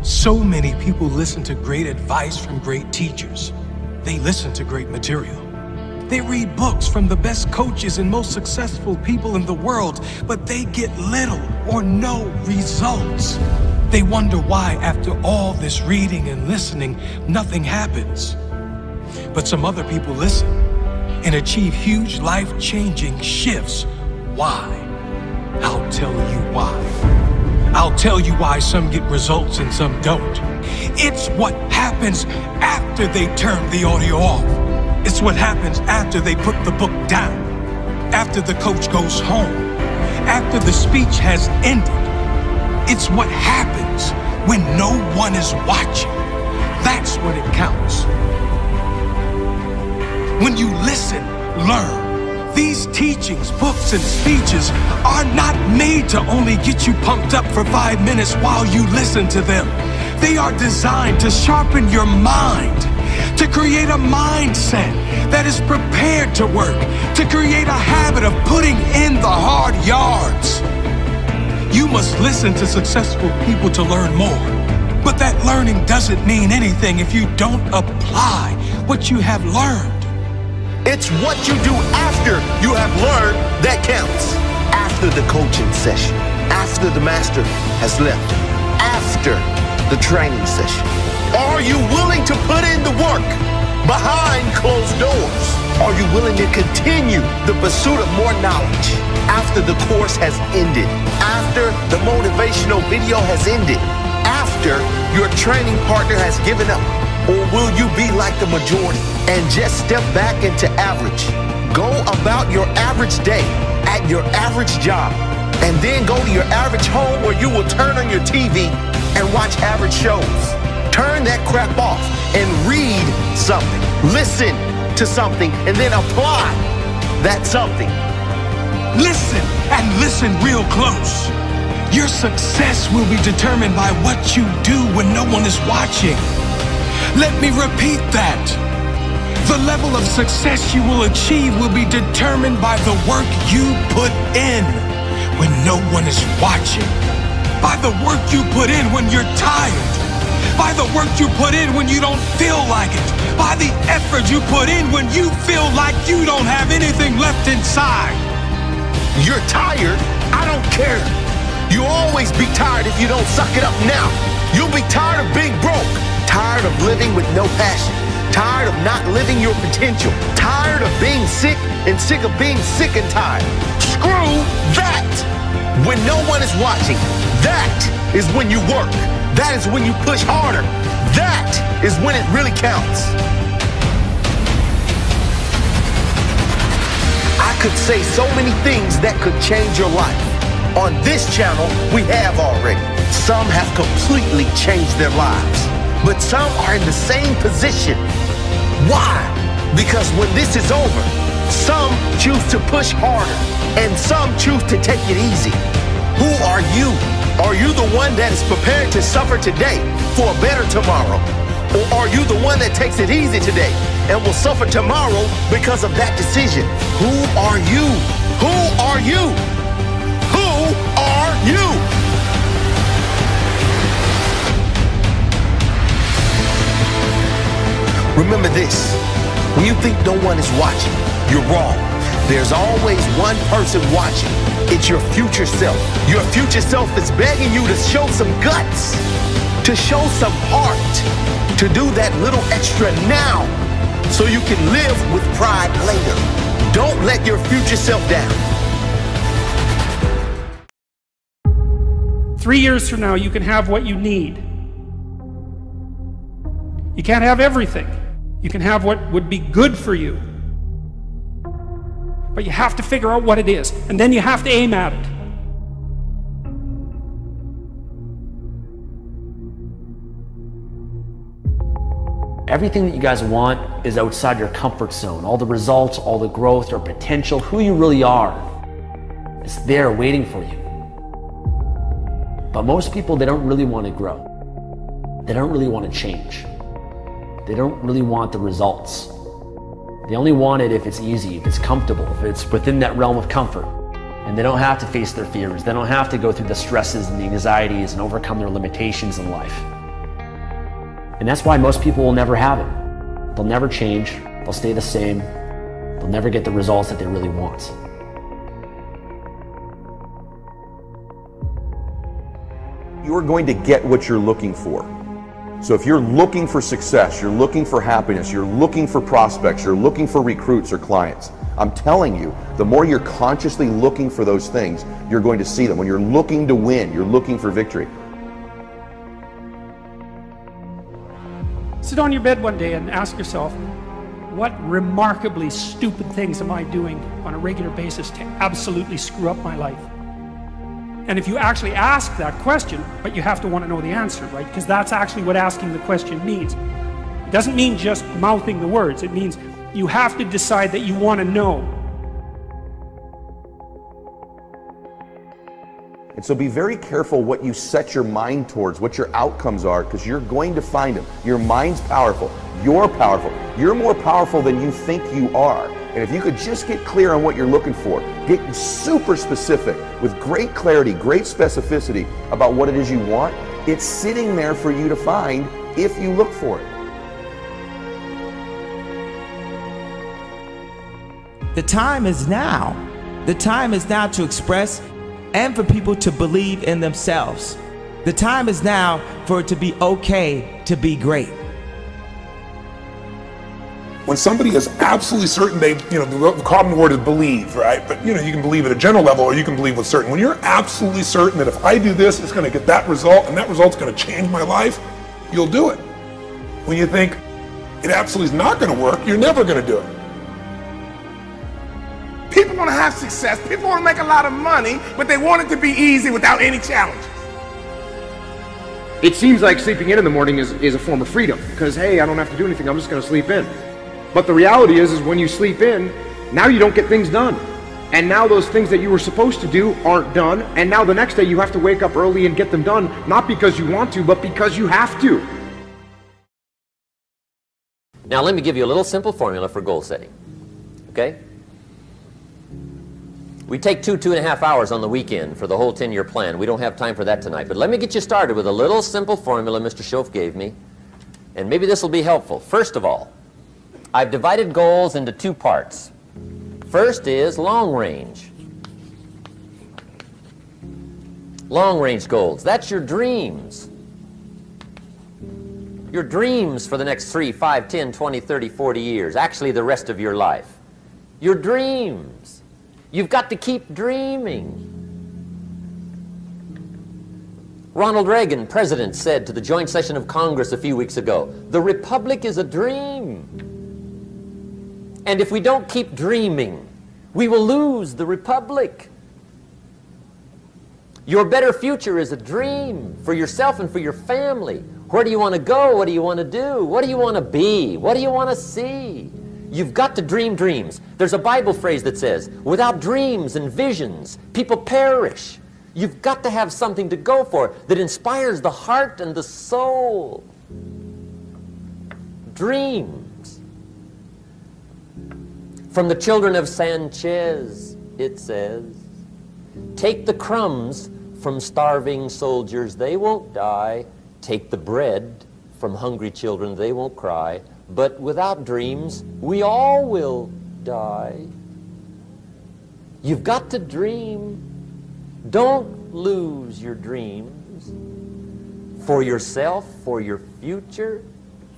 So many people listen to great advice from great teachers. They listen to great material. They read books from the best coaches and most successful people in the world, but they get little or no results. They wonder why, after all this reading and listening, nothing happens. But some other people listen and achieve huge life-changing shifts. Why? I'll tell you why. I'll tell you why some get results and some don't. It's what happens after they turn the audio off. It's what happens after they put the book down, after the coach goes home, after the speech has ended. It's what happens when no one is watching. That's when it counts. When you listen, learn. These teachings, books, and speeches are not made to only get you pumped up for 5 minutes while you listen to them. They are designed to sharpen your mind, to create a mindset that is prepared to work, to create a habit of putting in the hard yards. You must listen to successful people to learn more. But that learning doesn't mean anything if you don't apply what you have learned. It's what you do after you have learned that counts. After the coaching session, after the master has left, after the training session. Are you willing to put in the work behind closed doors? Are you willing to continue the pursuit of more knowledge after the course has ended, after the motivational video has ended, after your training partner has given up? Or will you be like the majority and just step back into average? Go about your average day at your average job, and then go to your average home where you will turn on your TV and watch average shows. Turn that crap off and read something, listen to something, and then apply that something. Listen, and listen real close. Your success will be determined by what you do when no one is watching. Let me repeat that. The level of success you will achieve will be determined by the work you put in when no one is watching. By the work you put in when you're tired. By the work you put in when you don't feel like it. By the effort you put in when you feel like you don't have anything left inside. You're tired? I don't care. You'll always be tired if you don't suck it up now. You'll be tired of being broke. Tired of living with no passion. Tired of not living your potential. Tired of being sick and sick of being sick and tired. Screw that! When no one is watching, that is when you work. That is when you push harder. That is when it really counts. I could say so many things that could change your life. On this channel, we have already. Some have completely changed their lives. But some are in the same position. Why? Because when this is over, some choose to push harder and some choose to take it easy. Who are you? Are you the one that is prepared to suffer today for a better tomorrow? Or are you the one that takes it easy today and will suffer tomorrow because of that decision? Who are you? Who are you? Who are you? Remember this, when you think no one is watching, you're wrong. There's always one person watching. It's your future self. Your future self is begging you to show some guts, to show some heart, to do that little extra now so you can live with pride later. Don't let your future self down. 3 years from now, you can have what you need. You can't have everything. You can have what would be good for you. But you have to figure out what it is, and then you have to aim at it. Everything that you guys want is outside your comfort zone. All the results, all the growth or potential, who you really are, is there waiting for you. But most people, they don't really want to grow. They don't really want to change. They don't really want the results. They only want it if it's easy, if it's comfortable, if it's within that realm of comfort. And they don't have to face their fears. They don't have to go through the stresses and the anxieties and overcome their limitations in life. And that's why most people will never have it. They'll never change. They'll stay the same. They'll never get the results that they really want. You're going to get what you're looking for. So if you're looking for success, you're looking for happiness, you're looking for prospects, you're looking for recruits or clients, I'm telling you, the more you're consciously looking for those things, you're going to see them. When you're looking to win, you're looking for victory. Sit on your bed one day and ask yourself, what remarkably stupid things am I doing on a regular basis to absolutely screw up my life? And if you actually ask that question, but you have to want to know the answer, right? Because that's actually what asking the question means. It doesn't mean just mouthing the words. It means you have to decide that you want to know. And so be very careful what you set your mind towards, what your outcomes are, because you're going to find them. Your mind's powerful. You're powerful. You're more powerful than you think you are. And if you could just get clear on what you're looking for, get super specific with great clarity, great specificity about what it is you want, it's sitting there for you to find if you look for it. The time is now. The time is now to express and for people to believe in themselves. The time is now for it to be okay to be great. When somebody is absolutely certain the common word is believe, right? But you can believe at a general level or you can believe with certain. When you're absolutely certain that if I do this, it's going to get that result and that result's going to change my life, you'll do it. When you think it absolutely is not going to work, you're never going to do it. People want to have success, people want to make a lot of money, but they want it to be easy without any challenges. It seems like sleeping in the morning is a form of freedom, because hey, I don't have to do anything, I'm just going to sleep in. But the reality is when you sleep in, now you don't get things done. And now those things that you were supposed to do aren't done, and now the next day you have to wake up early and get them done, not because you want to, but because you have to. Now let me give you a little simple formula for goal setting, okay? We take 2.5 hours on the weekend for the whole 10-year plan. We don't have time for that tonight, but let me get you started with a little simple formula Mr. Schoaf gave me, and maybe this will be helpful. First of all, I've divided goals into two parts. First is long range. Long range goals, that's your dreams. Your dreams for the next 3, 5, 10, 20, 30, 40 years, actually the rest of your life. Your dreams. You've got to keep dreaming. Ronald Reagan, president, said to the joint session of Congress a few weeks ago, "The Republic is a dream." And if we don't keep dreaming, we will lose the Republic. Your better future is a dream for yourself and for your family. Where do you want to go? What do you want to do? What do you want to be? What do you want to see? You've got to dream dreams. There's a Bible phrase that says, without dreams and visions, people perish. You've got to have something to go for that inspires the heart and the soul. Dreams. From the children of Sanchez, it says, take the crumbs from starving soldiers, they won't die. Take the bread from hungry children, they won't cry. But without dreams, we all will die. You've got to dream. Don't lose your dreams. For yourself, for your future,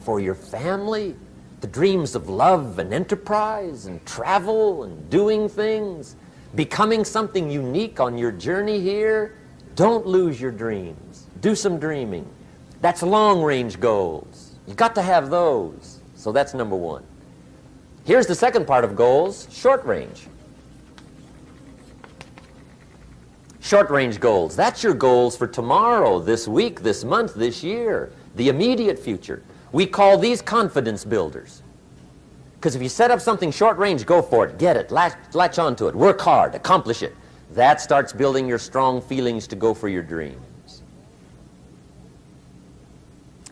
for your family. The dreams of love and enterprise and travel and doing things. Becoming something unique on your journey here. Don't lose your dreams. Do some dreaming. That's long-range goals. You've got to have those. So that's number one. Here's the second part of goals, short range. Short-range goals. That's your goals for tomorrow, this week, this month, this year, the immediate future. We call these confidence builders. Because if you set up something short-range, go for it, get it, latch onto it, work hard, accomplish it. That starts building your strong feelings to go for your dreams.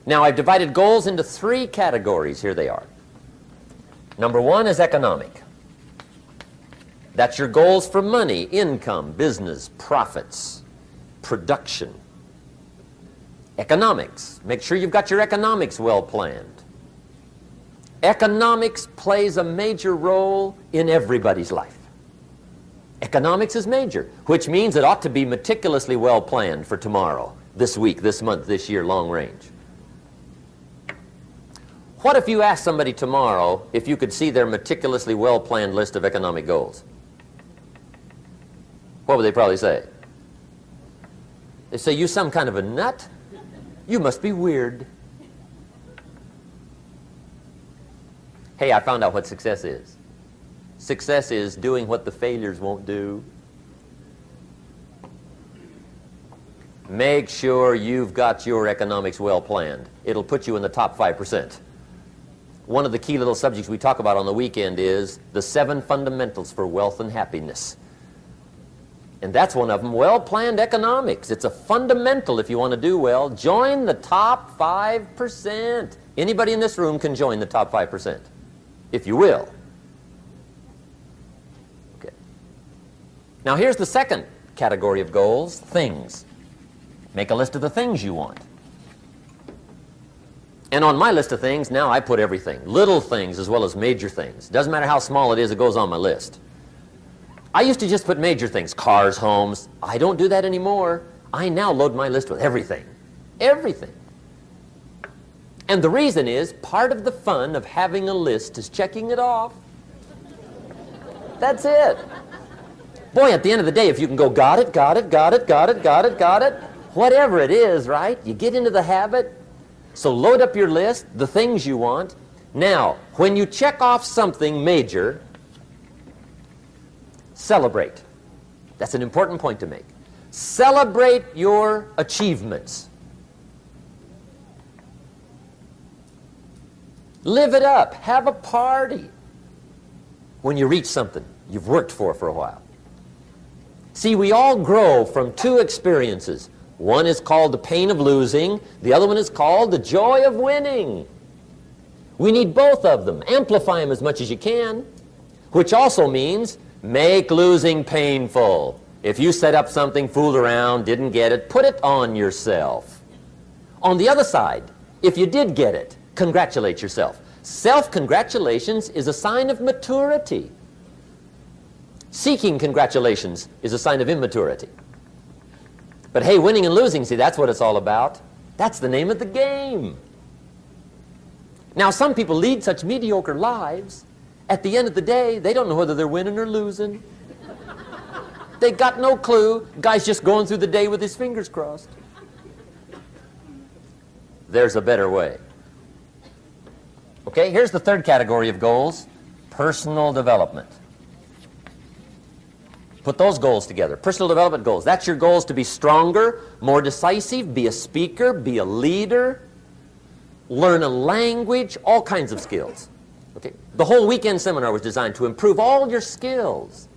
Now, I've divided goals into 3 categories. Here they are. Number 1 is economic. That's your goals for money, income, business, profits, production. Economics. Make sure you've got your economics well planned. Economics plays a major role in everybody's life. Economics is major, which means it ought to be meticulously well planned for tomorrow, this week, this month, this year, long range. What if you asked somebody tomorrow if you could see their meticulously well-planned list of economic goals? What would they probably say? They say, you some kind of a nut? You must be weird. Hey, I found out what success is. Success is doing what the failures won't do. Make sure you've got your economics well planned. It'll put you in the top 5%. One of the key little subjects we talk about on the weekend is the 7 fundamentals for wealth and happiness. And that's one of them, well-planned economics. It's a fundamental if you want to do well. Join the top 5%. Anybody in this room can join the top 5%, if you will. Okay. Now here's the second category of goals, things. Make a list of the things you want. And on my list of things, now I put everything. Little things as well as major things. Doesn't matter how small it is, it goes on my list. I used to just put major things, cars, homes. I don't do that anymore. I now load my list with everything. Everything. And the reason is, part of the fun of having a list is checking it off. That's it. Boy, at the end of the day, if you can go, got it, got it, got it, got it, got it, got it, whatever it is, right? You get into the habit. So load up your list, the things you want. Now, when you check off something major, celebrate. That's an important point to make. Celebrate your achievements. Live it up. Have a party when you reach something you've worked for a while. See, we all grow from 2 experiences. One is called the pain of losing. The other one is called the joy of winning. We need both of them. Amplify them as much as you can, which also means make losing painful. If you set up something, fooled around, didn't get it, put it on yourself. On the other side, if you did get it, congratulate yourself. Self-congratulations is a sign of maturity. Seeking congratulations is a sign of immaturity. But hey, winning and losing, see, that's what it's all about. That's the name of the game. Now, some people lead such mediocre lives, at the end of the day, they don't know whether they're winning or losing. They got no clue. Guy's just going through the day with his fingers crossed. There's a better way. Okay, here's the third category of goals, personal development. Put those goals together. Personal development goals. That's your goals to be stronger, more decisive, be a speaker, be a leader, learn a language, all kinds of skills. Okay? The whole weekend seminar was designed to improve all your skills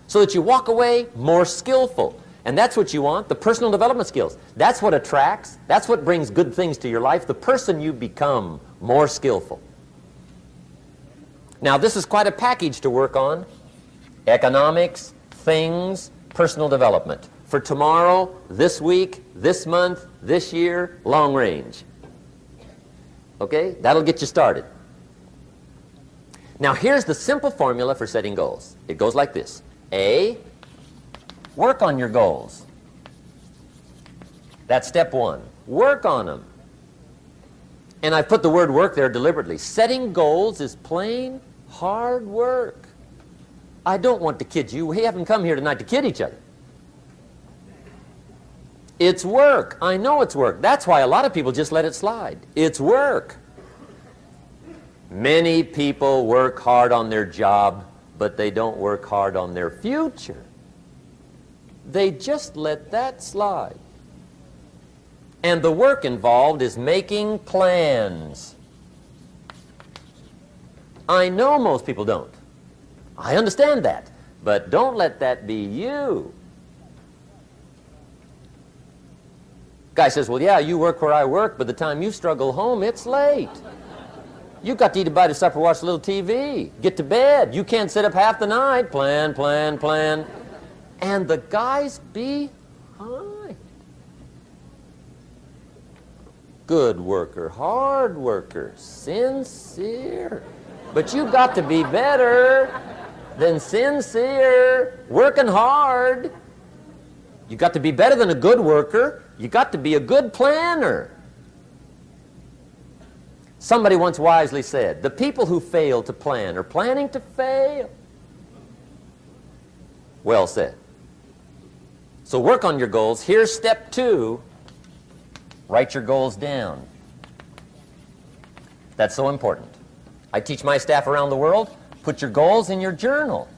so that you walk away more skillful. And that's what you want, the personal development skills. That's what attracts, that's what brings good things to your life, the person you become more skillful. Now, this is quite a package to work on. Economics, things, personal development. For tomorrow, this week, this month, this year, long range. Okay? That'll get you started. Now, here's the simple formula for setting goals. It goes like this. A, work on your goals. That's step 1. Work on them. And I put the word work there deliberately. Setting goals is plain hard work. I don't want to kid you. We haven't come here tonight to kid each other. It's work. I know it's work. That's why a lot of people just let it slide. It's work. Many people work hard on their job, but they don't work hard on their future. They just let that slide. And the work involved is making plans. I know most people don't. I understand that, but don't let that be you. Guy says, well, yeah, you work where I work, but the time you struggle home, it's late. You've got to eat a bite of supper, watch a little TV, get to bed. You can't sit up half the night. Plan, plan, plan. And the guy's behind. Good worker, hard worker, sincere. But you got to be better than sincere, working hard. You got to be better than a good worker. You got to be a good planner. Somebody once wisely said, the people who fail to plan are planning to fail. Well said. So work on your goals. Here's step 2. Write your goals down. That's so important. I teach my staff around the world, put your goals in your journal.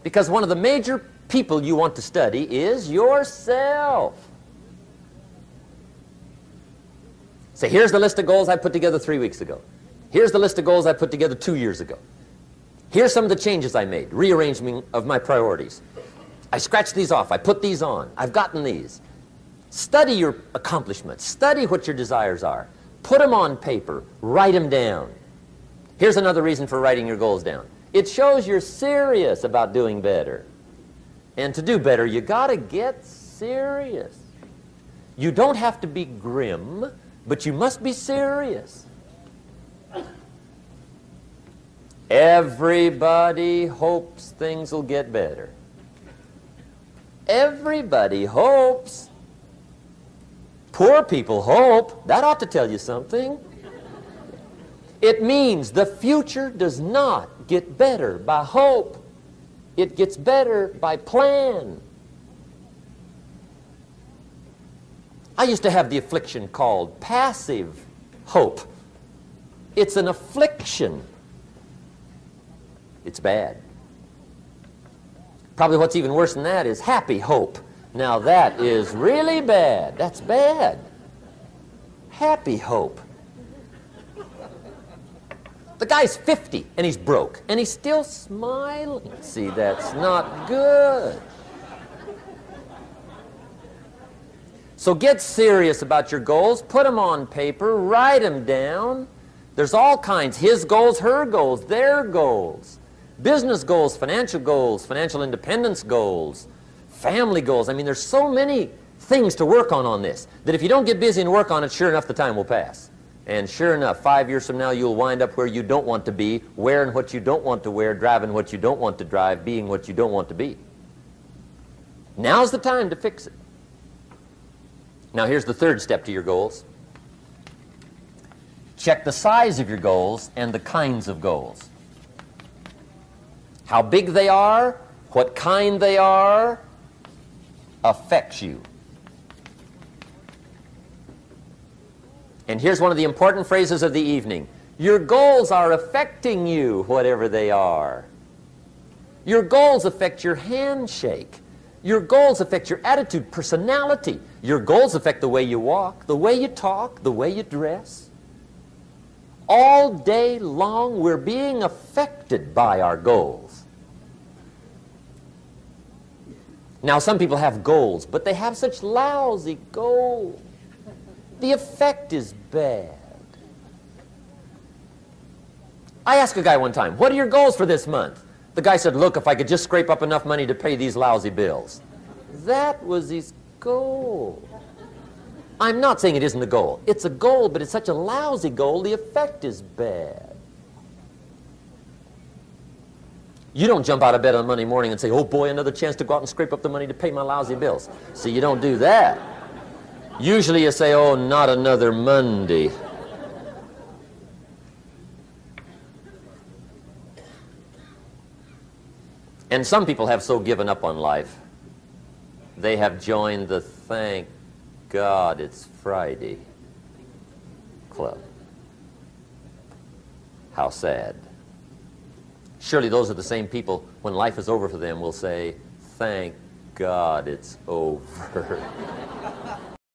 Because one of the major people you want to study is yourself. Say, here's the list of goals I put together 3 weeks ago. Here's the list of goals I put together 2 years ago. Here's some of the changes I made, rearrangement of my priorities. I scratched these off, I put these on, I've gotten these. Study your accomplishments, study what your desires are. Put them on paper, write them down. Here's another reason for writing your goals down. It shows you're serious about doing better. And to do better, you gotta get serious. You don't have to be grim, but you must be serious. Everybody hopes things will get better. Everybody hopes. Poor people hope. That ought to tell you something. It means the future does not get better by hope. It gets better by plan. I used to have the affliction called passive hope. It's an affliction. It's bad. Probably what's even worse than that is happy hope. Now that is really bad. That's bad. Happy hope. The guy's 50 and he's broke and he's still smiling. See, that's not good. So get serious about your goals. Put them on paper. Write them down. There's all kinds. His goals, her goals, their goals. Business goals, financial independence goals, family goals. I mean, there's so many things to work on this that if you don't get busy and work on it, sure enough, the time will pass. And sure enough, 5 years from now, you'll wind up where you don't want to be, wearing what you don't want to wear, driving what you don't want to drive, being what you don't want to be. Now's the time to fix it. Now, here's the third step to your goals. Check the size of your goals and the kinds of goals. How big they are, what kind they are, affects you. And here's one of the important phrases of the evening. Your goals are affecting you, whatever they are. Your goals affect your handshake. Your goals affect your attitude, personality. Your goals affect the way you walk, the way you talk, the way you dress. All day long, we're being affected by our goals. Now, some people have goals, but they have such lousy goals. The effect is bad. I asked a guy one time, what are your goals for this month? The guy said, look, if I could just scrape up enough money to pay these lousy bills. That was his goal. I'm not saying it isn't a goal. It's a goal, but it's such a lousy goal, the effect is bad. You don't jump out of bed on Monday morning and say, oh boy, another chance to go out and scrape up the money to pay my lousy bills. See, you don't do that. Usually you say, oh, not another Monday. And some people have so given up on life, they have joined the thank God it's Friday club. How sad. Surely those are the same people, when life is over for them, will say, thank God it's over.